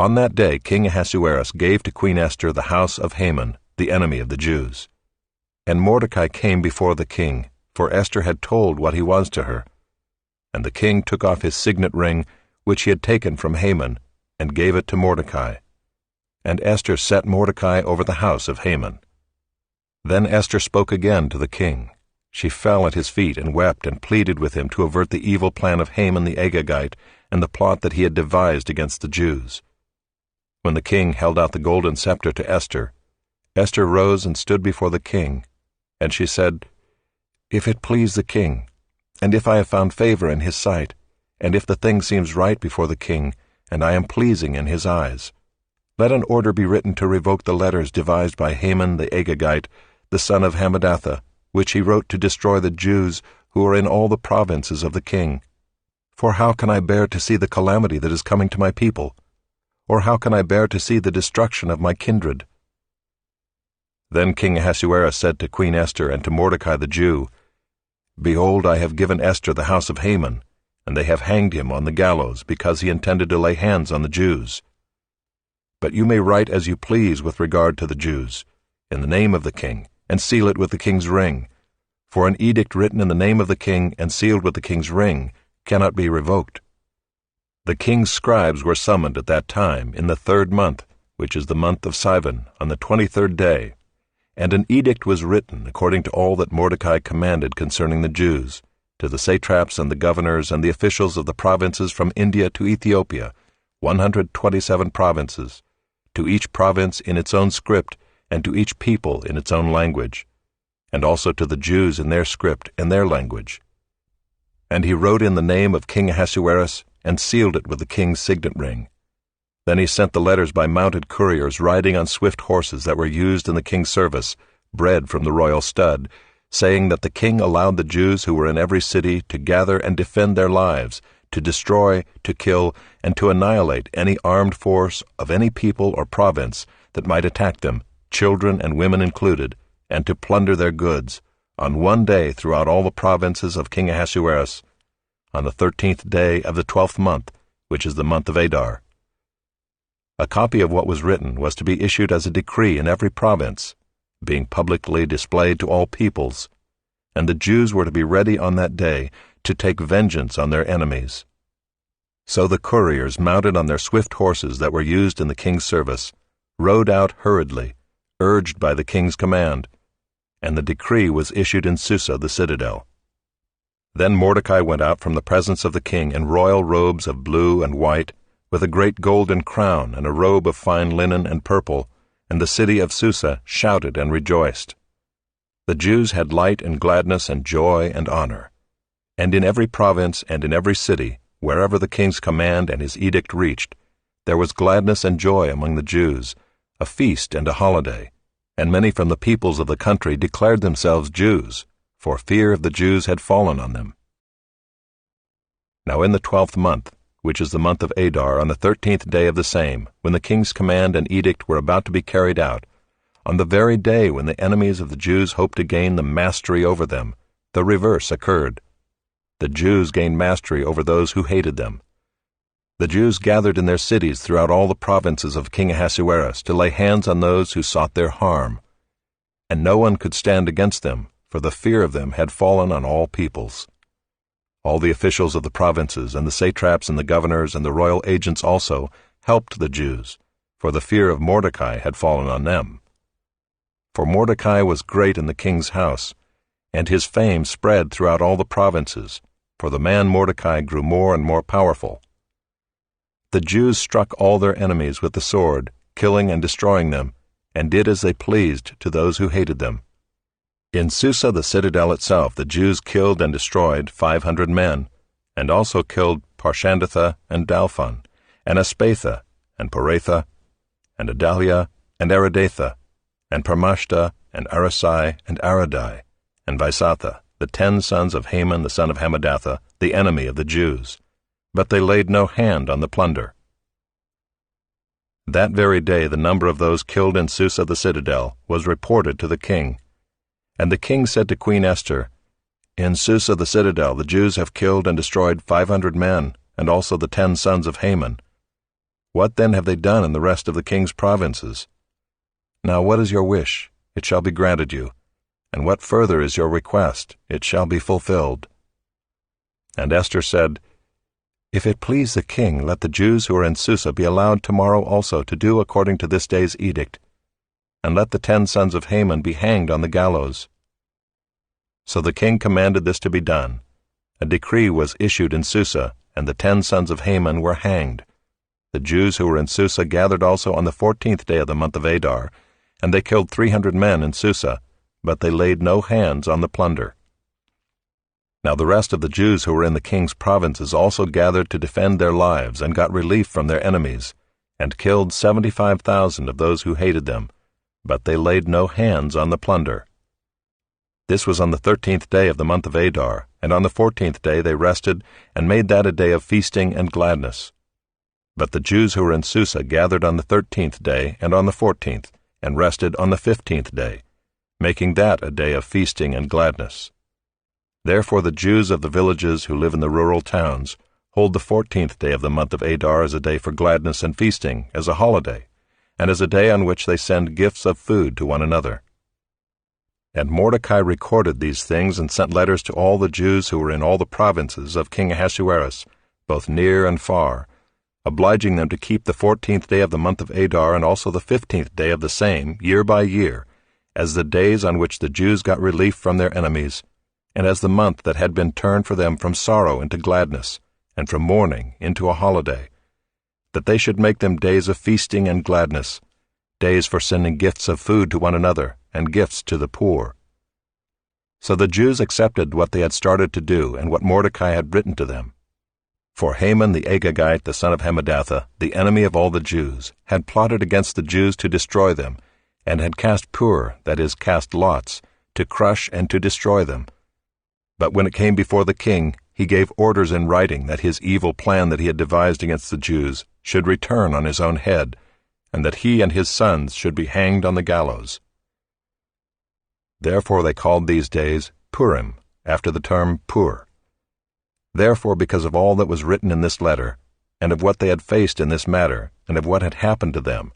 On that day King Ahasuerus gave to Queen Esther the house of Haman, the enemy of the Jews. And Mordecai came before the king, for Esther had told what he was to her. And the king took off his signet ring, which he had taken from Haman, and gave it to Mordecai. And Esther set Mordecai over the house of Haman. Then Esther spoke again to the king. She fell at his feet and wept and pleaded with him to avert the evil plan of Haman the Agagite and the plot that he had devised against the Jews. When the king held out the golden scepter to Esther, Esther rose and stood before the king, and she said, "If it please the king, and if I have found favor in his sight, and if the thing seems right before the king, and I am pleasing in his eyes, let an order be written to revoke the letters devised by Haman the Agagite, the son of Hammedatha, which he wrote to destroy the Jews who are in all the provinces of the king. For how can I bear to see the calamity that is coming to my people? Or how can I bear to see the destruction of my kindred?" Then King Ahasuerus said to Queen Esther and to Mordecai the Jew, "Behold, I have given Esther the house of Haman, and they have hanged him on the gallows because he intended to lay hands on the Jews. But you may write as you please with regard to the Jews, in the name of the king, and seal it with the king's ring, for an edict written in the name of the king and sealed with the king's ring cannot be revoked." The king's scribes were summoned at that time in the 3rd month, which is the month of Sivan, on the 23rd day, and an edict was written according to all that Mordecai commanded concerning the Jews, to the satraps and the governors and the officials of the provinces from India to Ethiopia, 127 provinces, to each province in its own script, and to each people in its own language, and also to the Jews in their script and their language. And he wrote in the name of King Ahasuerus, and sealed it with the king's signet ring. Then he sent the letters by mounted couriers riding on swift horses that were used in the king's service, bred from the royal stud, saying that the king allowed the Jews who were in every city to gather and defend their lives, to destroy, to kill, and to annihilate any armed force of any people or province that might attack them, children and women included, and to plunder their goods, on one day throughout all the provinces of King Ahasuerus, on the 13th day of the 12th month, which is the month of Adar. A copy of what was written was to be issued as a decree in every province, being publicly displayed to all peoples, and the Jews were to be ready on that day to take vengeance on their enemies. So the couriers, mounted on their swift horses that were used in the king's service, rode out hurriedly, urged by the king's command, and the decree was issued in Susa the citadel. Then Mordecai went out from the presence of the king in royal robes of blue and white, with a great golden crown and a robe of fine linen and purple, and the city of Susa shouted and rejoiced. The Jews had light and gladness and joy and honor. And in every province and in every city, wherever the king's command and his edict reached, there was gladness and joy among the Jews, a feast and a holiday, and many from the peoples of the country declared themselves Jews, for fear of the Jews had fallen on them. Now in the 12th month, which is the month of Adar, on the 13th day of the same, when the king's command and edict were about to be carried out, on the very day when the enemies of the Jews hoped to gain the mastery over them, the reverse occurred. The Jews gained mastery over those who hated them. The Jews gathered in their cities throughout all the provinces of King Ahasuerus to lay hands on those who sought their harm, and no one could stand against them, for the fear of them had fallen on all peoples. All the officials of the provinces and the satraps and the governors and the royal agents also helped the Jews, for the fear of Mordecai had fallen on them. For Mordecai was great in the king's house, and his fame spread throughout all the provinces, for the man Mordecai grew more and more powerful. The Jews struck all their enemies with the sword, killing and destroying them, and did as they pleased to those who hated them. In Susa the citadel itself the Jews killed and destroyed 500 men, and also killed Parshandatha and Dalphon, and Aspatha, and Poratha, and Adalia, and Aridatha, and Parmashta, and Arasai, and Aradai, and Vaisatha, the 10 sons of Haman the son of Hammedatha, the enemy of the Jews. But they laid no hand on the plunder. That very day the number of those killed in Susa the citadel was reported to the king. And the king said to Queen Esther, "In Susa the citadel the Jews have killed and destroyed 500 men, and also the 10 sons of Haman. What then have they done in the rest of the king's provinces? Now what is your wish? It shall be granted you. And what further is your request? It shall be fulfilled. And Esther said, If it please the king, let the Jews who are in Susa be allowed tomorrow also to do according to this day's edict, and let the 10 sons of Haman be hanged on the gallows. So the king commanded this to be done. A decree was issued in Susa, and the 10 sons of Haman were hanged. The Jews who were in Susa gathered also on the 14th day of the month of Adar, and they killed 300 men in Susa, but they laid no hands on the plunder. Now the rest of the Jews who were in the king's provinces also gathered to defend their lives, and got relief from their enemies, and killed 75,000 of those who hated them, but they laid no hands on the plunder. This was on the 13th day of the month of Adar, and on the 14th day they rested, and made that a day of feasting and gladness. But the Jews who were in Susa gathered on the 13th day and on the 14th, and rested on the 15th day, making that a day of feasting and gladness. Therefore the Jews of the villages who live in the rural towns hold the 14th day of the month of Adar as a day for gladness and feasting, as a holiday, and as a day on which they send gifts of food to one another. And Mordecai recorded these things and sent letters to all the Jews who were in all the provinces of King Ahasuerus, both near and far, obliging them to keep the 14th day of the month of Adar and also the 15th day of the same, year by year, as the days on which the Jews got relief from their enemies, and as the month that had been turned for them from sorrow into gladness, and from mourning into a holiday, that they should make them days of feasting and gladness, days for sending gifts of food to one another, and gifts to the poor. So the Jews accepted what they had started to do, and what Mordecai had written to them. For Haman the Agagite, the son of Hammedatha, the enemy of all the Jews, had plotted against the Jews to destroy them, and had cast pur, that is, cast lots, to crush and to destroy them. But when it came before the king, he gave orders in writing that his evil plan that he had devised against the Jews should return on his own head, and that he and his sons should be hanged on the gallows. Therefore they called these days Purim, after the term pur. Therefore, because of all that was written in this letter, and of what they had faced in this matter, and of what had happened to them,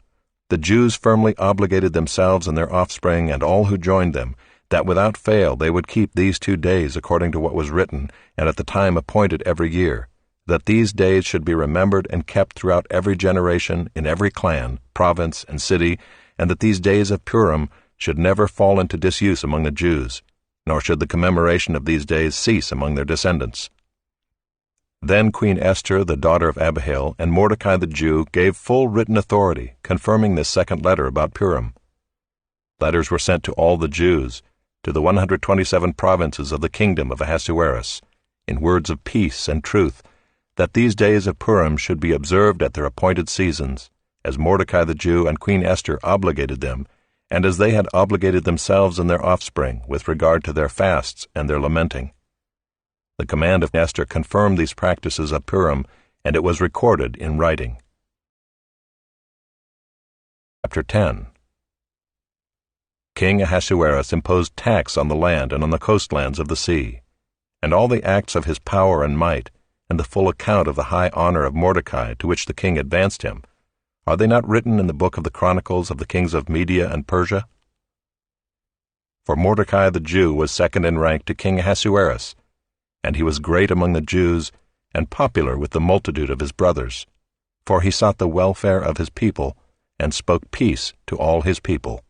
the Jews firmly obligated themselves and their offspring and all who joined them, that without fail they would keep these 2 days according to what was written, and at the time appointed every year, that these days should be remembered and kept throughout every generation, in every clan, province, and city, and that these days of Purim should never fall into disuse among the Jews, nor should the commemoration of these days cease among their descendants. Then Queen Esther, the daughter of Abihail, and Mordecai the Jew gave full written authority, confirming this second letter about Purim. Letters were sent to all the Jews, to the 127 provinces of the kingdom of Ahasuerus, in words of peace and truth, that these days of Purim should be observed at their appointed seasons, as Mordecai the Jew and Queen Esther obligated them, and as they had obligated themselves and their offspring with regard to their fasts and their lamenting. The command of Esther confirmed these practices of Purim, and it was recorded in writing. Chapter 10. King Ahasuerus imposed tax on the land and on the coastlands of the sea, and all the acts of his power and might, and the full account of the high honor of Mordecai to which the king advanced him, are they not written in the book of the Chronicles of the kings of Media and Persia? For Mordecai the Jew was second in rank to King Ahasuerus, and he was great among the Jews, and popular with the multitude of his brothers, for he sought the welfare of his people, and spoke peace to all his people.